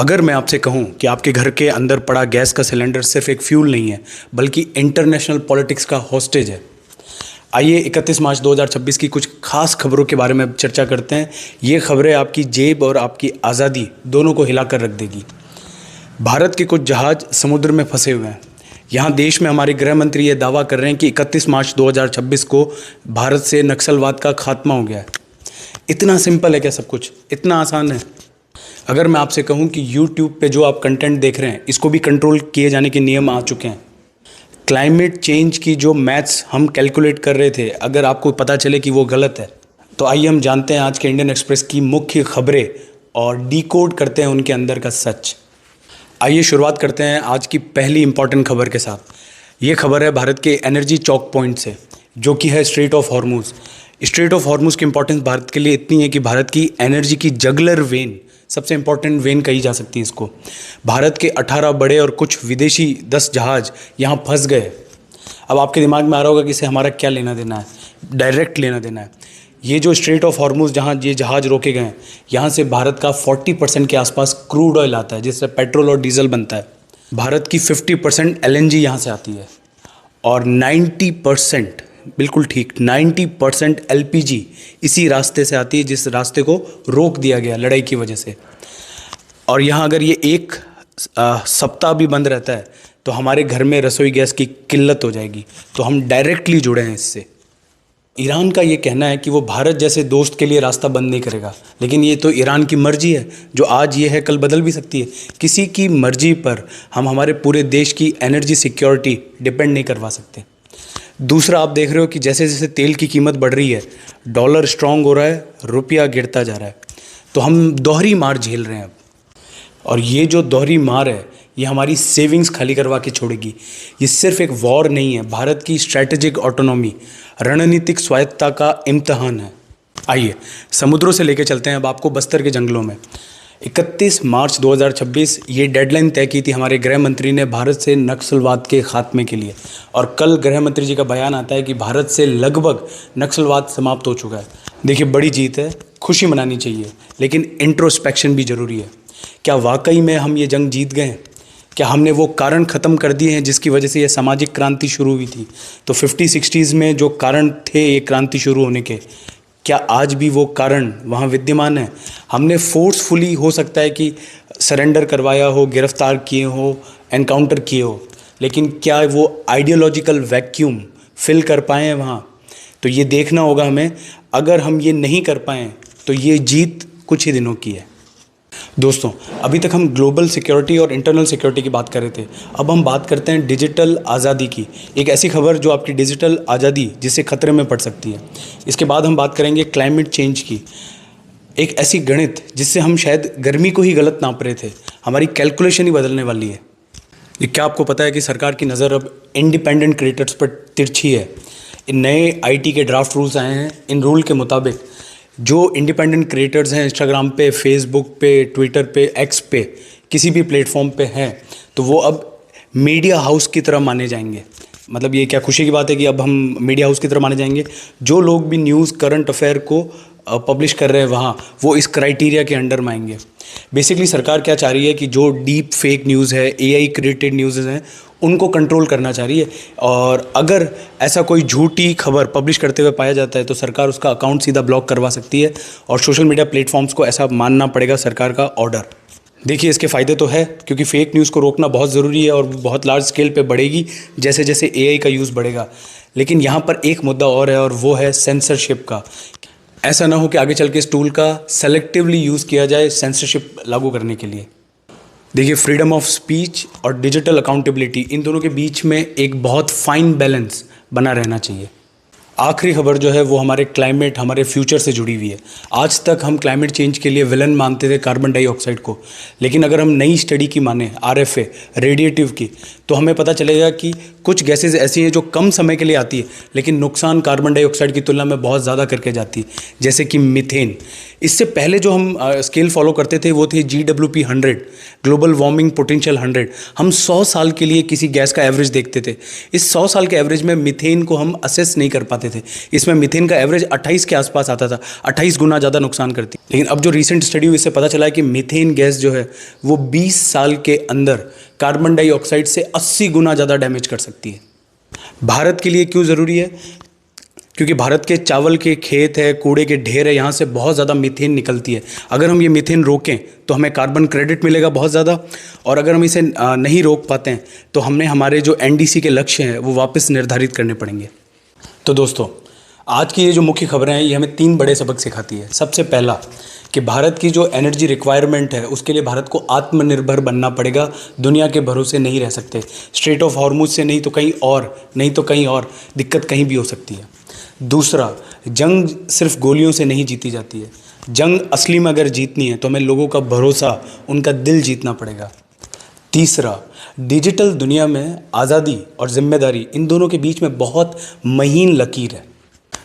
अगर मैं आपसे कहूं कि आपके घर के अंदर पड़ा गैस का सिलेंडर सिर्फ एक फ्यूल नहीं है बल्कि इंटरनेशनल पॉलिटिक्स का हॉस्टेज है। आइए 31 मार्च 2026 की कुछ खास खबरों के बारे में अब चर्चा करते हैं। ये खबरें आपकी जेब और आपकी आज़ादी दोनों को हिलाकर रख देगी। भारत के कुछ जहाज़ समुद्र में फंसे हुए हैं। यहाँ देश में हमारे गृह मंत्री ये दावा कर रहे हैं कि 31 मार्च 2026 को भारत से नक्सलवाद का खात्मा हो गया है। इतना सिंपल है क्या सब कुछ? इतना आसान है? अगर मैं आपसे कहूं कि YouTube पे जो आप कंटेंट देख रहे हैं इसको भी कंट्रोल किए जाने के नियम आ चुके हैं। क्लाइमेट चेंज की जो मैथ्स हम कैलकुलेट कर रहे थे, अगर आपको पता चले कि वो गलत है, तो आइए हम जानते हैं आज के इंडियन एक्सप्रेस की मुख्य खबरें और डिकोड करते हैं उनके अंदर का सच। आइए शुरुआत करते हैं आज की पहली इंपॉर्टेंट खबर के साथ। ये खबर है भारत के एनर्जी चौक पॉइंट से, जो कि है straight of Hormuz. Straight of Hormuz की इंपॉर्टेंस भारत के लिए इतनी है कि भारत की एनर्जी की जगलर वेन, सबसे इंपॉर्टेंट वेन कही जा सकती है इसको। भारत के 18 बड़े और कुछ विदेशी 10 जहाज यहाँ फंस गए। अब आपके दिमाग में आ रहा होगा कि इससे हमारा क्या लेना देना है? डायरेक्ट लेना देना है। ये जो स्ट्रेट ऑफ हॉर्मुज जहाँ ये जहाज रोके गए हैं, यहाँ से भारत का 40% के आसपास क्रूड ऑयल आता है, जिससे पेट्रोल और डीजल बनता है। भारत की 50% LNG यहाँ से आती है और 90%, बिल्कुल ठीक, 90% LPG इसी रास्ते से आती है, जिस रास्ते को रोक दिया गया लड़ाई की वजह से। और यहाँ अगर ये एक सप्ताह भी बंद रहता है तो हमारे घर में रसोई गैस की किल्लत हो जाएगी। तो हम डायरेक्टली जुड़े हैं इससे। ईरान का ये कहना है कि वो भारत जैसे दोस्त के लिए रास्ता बंद नहीं करेगा, लेकिन ये तो ईरान की मर्जी है, जो आज ये है कल बदल भी सकती है। किसी की मर्जी पर हम हमारे पूरे देश की एनर्जी सिक्योरिटी डिपेंड नहीं करवा सकते। दूसरा, आप देख रहे हो कि जैसे जैसे तेल की कीमत बढ़ रही है, डॉलर स्ट्रांग हो रहा है, रुपया गिरता जा रहा है, तो हम दोहरी मार झेल रहे हैं अब। और ये जो दोहरी मार है, ये हमारी सेविंग्स खाली करवा के छोड़ेगी। ये सिर्फ एक वॉर नहीं है, भारत की स्ट्रैटेजिक ऑटोनॉमी, रणनीतिक स्वायत्तता का इम्तहान है। आइए समुद्रों से लेके चलते हैं अब आपको बस्तर के जंगलों में। 31 मार्च 2026 ये डेडलाइन तय की थी हमारे गृह मंत्री ने भारत से नक्सलवाद के खात्मे के लिए। और कल गृह मंत्री जी का बयान आता है कि भारत से लगभग नक्सलवाद समाप्त हो चुका है। देखिए, बड़ी जीत है, खुशी मनानी चाहिए, लेकिन इंट्रोस्पेक्शन भी ज़रूरी है। क्या वाकई में हम ये जंग जीत गए हैं? क्या हमने वो कारण ख़त्म कर दिए हैं जिसकी वजह से ये सामाजिक क्रांति शुरू हुई थी? तो 50-60s में जो कारण थे ये क्रांति शुरू होने के, क्या आज भी वो कारण वहाँ विद्यमान है? हमने फोर्सफुली हो सकता है कि सरेंडर करवाया हो, गिरफ्तार किए हो, एनकाउंटर किए हो, लेकिन क्या वो आइडियोलॉजिकल वैक्यूम फिल कर पाए हैं वहाँ? तो ये देखना होगा हमें। अगर हम ये नहीं कर पाएँ तो ये जीत कुछ ही दिनों की है। दोस्तों, अभी तक हम ग्लोबल सिक्योरिटी और इंटरनल सिक्योरिटी की बात कर रहे थे। अब हम बात करते हैं डिजिटल आज़ादी की, एक ऐसी खबर जो आपकी डिजिटल आज़ादी जिससे खतरे में पड़ सकती है। इसके बाद हम बात करेंगे क्लाइमेट चेंज की, एक ऐसी गणित जिससे हम शायद गर्मी को ही गलत नाप रहे थे, हमारी कैलकुलेशन ही बदलने वाली है। ये क्या आपको पता है कि सरकार की नज़र अब इंडिपेंडेंट क्रिएटर्स पर तिरछी है? इन नए IT के ड्राफ्ट रूल्स आए हैं। इन रूल के मुताबिक जो इंडिपेंडेंट क्रिएटर्स हैं, इंस्टाग्राम पे, फेसबुक पे, ट्विटर पे, X पे, किसी भी प्लेटफॉर्म पे हैं, तो वो अब मीडिया हाउस की तरह माने जाएंगे। मतलब ये क्या खुशी की बात है कि अब हम मीडिया हाउस की तरह माने जाएंगे। जो लोग भी न्यूज़, करंट अफेयर को पब्लिश कर रहे हैं वहाँ, वो इस क्राइटेरिया के अंडर में आएंगे। बेसिकली सरकार क्या चाह रही है कि जो डीप फेक न्यूज़ है, AI क्रिएटेड न्यूज़ हैं, उनको कंट्रोल करना चाह रही है। और अगर ऐसा कोई झूठी खबर पब्लिश करते हुए पाया जाता है तो सरकार उसका अकाउंट सीधा ब्लॉक करवा सकती है और सोशल मीडिया प्लेटफॉर्म्स को ऐसा मानना पड़ेगा सरकार का ऑर्डर। देखिए, इसके फ़ायदे तो है, क्योंकि फेक न्यूज़ को रोकना बहुत ज़रूरी है और बहुत लार्ज स्केल पे बढ़ेगी जैसे जैसे AI का यूज़ बढ़ेगा। लेकिन यहाँ पर एक मुद्दा और है, और वो है सेंसरशिप का। ऐसा ना हो कि आगे चल के इस टूल का सेलेक्टिवली यूज़ किया जाए सेंसरशिप लागू करने के लिए। देखिए, फ्रीडम ऑफ स्पीच और डिजिटल अकाउंटेबिलिटी, इन दोनों के बीच में एक बहुत फाइन बैलेंस बना रहना चाहिए। आखिरी खबर जो है वो हमारे क्लाइमेट, हमारे फ्यूचर से जुड़ी हुई है। आज तक हम क्लाइमेट चेंज के लिए विलन मानते थे कार्बन डाइऑक्साइड को, लेकिन अगर हम नई स्टडी की माने, RFA रेडिएटिव की, तो हमें पता चलेगा कि कुछ गैसेज ऐसी हैं जो कम समय के लिए आती है लेकिन नुकसान कार्बन डाइऑक्साइड की तुलना में बहुत ज़्यादा करके जाती है, जैसे कि मीथेन। इससे पहले जो हम स्केल फॉलो करते थे वो थे GWP 100, ग्लोबल वार्मिंग पोटेंशियल 100। हम 100 साल के लिए किसी गैस का एवरेज देखते थे। इस 100 साल के एवरेज में मीथेन को हम असेस नहीं कर पाते थे। इसमें मीथेन का एवरेज 28 के आसपास आता था, 28 गुना ज़्यादा नुकसान करती। लेकिन अब जो रिसेंट स्टडी हुई इससे पता चला है कि मीथेन गैस जो है वो 20 साल के अंदर कार्बन डाइऑक्साइड से 80 गुना ज़्यादा डैमेज कर सकती है। भारत के लिए क्यों ज़रूरी है? क्योंकि भारत के चावल के खेत है, कूड़े के ढेर है, यहाँ से बहुत ज़्यादा मीथेन निकलती है। अगर हम ये मीथेन रोकें तो हमें कार्बन क्रेडिट मिलेगा बहुत ज़्यादा, और अगर हम इसे नहीं रोक पाते हैं तो हमने हमारे जो NDC के लक्ष्य हैं वो वापस निर्धारित करने पड़ेंगे। तो दोस्तों, आज की ये जो मुख्य खबरें हैं ये हमें 3 बड़े सबक सिखाती है। सबसे पहला कि भारत की जो एनर्जी रिक्वायरमेंट है उसके लिए भारत को आत्मनिर्भर बनना पड़ेगा, दुनिया के भरोसे नहीं रह सकते। स्ट्रेट ऑफ हॉर्मुज से नहीं तो कहीं और दिक्कत कहीं भी हो सकती है। दूसरा, जंग सिर्फ गोलियों से नहीं जीती जाती है। जंग असली में अगर जीतनी है तो हमें लोगों का भरोसा, उनका दिल जीतना पड़ेगा। तीसरा, डिजिटल दुनिया में आज़ादी और जिम्मेदारी, इन दोनों के बीच में बहुत महीन लकीर है।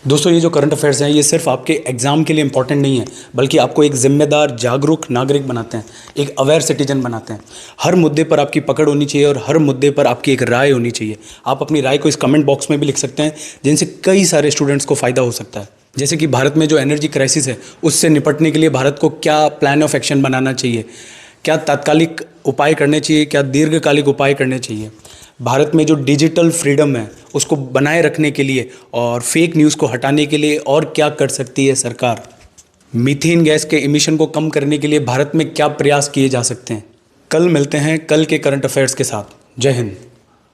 दोस्तों, ये जो करंट अफेयर्स हैं ये सिर्फ आपके एग्ज़ाम के लिए इंपॉर्टेंट नहीं है, बल्कि आपको एक जिम्मेदार, जागरूक नागरिक बनाते हैं, एक अवेयर सिटीजन बनाते हैं। हर मुद्दे पर आपकी पकड़ होनी चाहिए और हर मुद्दे पर आपकी एक राय होनी चाहिए। आप अपनी राय को इस कमेंट बॉक्स में भी लिख सकते हैं, जिनसे कई सारे स्टूडेंट्स को फ़ायदा हो सकता है। जैसे कि भारत में जो एनर्जी क्राइसिस है उससे निपटने के लिए भारत को क्या प्लान ऑफ एक्शन बनाना चाहिए, क्या तात्कालिक उपाय करने चाहिए, क्या दीर्घकालिक उपाय करने चाहिए। भारत में जो डिजिटल फ्रीडम है उसको बनाए रखने के लिए और फेक न्यूज़ को हटाने के लिए और क्या कर सकती है सरकार। मीथेन गैस के इमिशन को कम करने के लिए भारत में क्या प्रयास किए जा सकते हैं। कल मिलते हैं कल के करंट अफेयर्स के साथ। जय हिंद।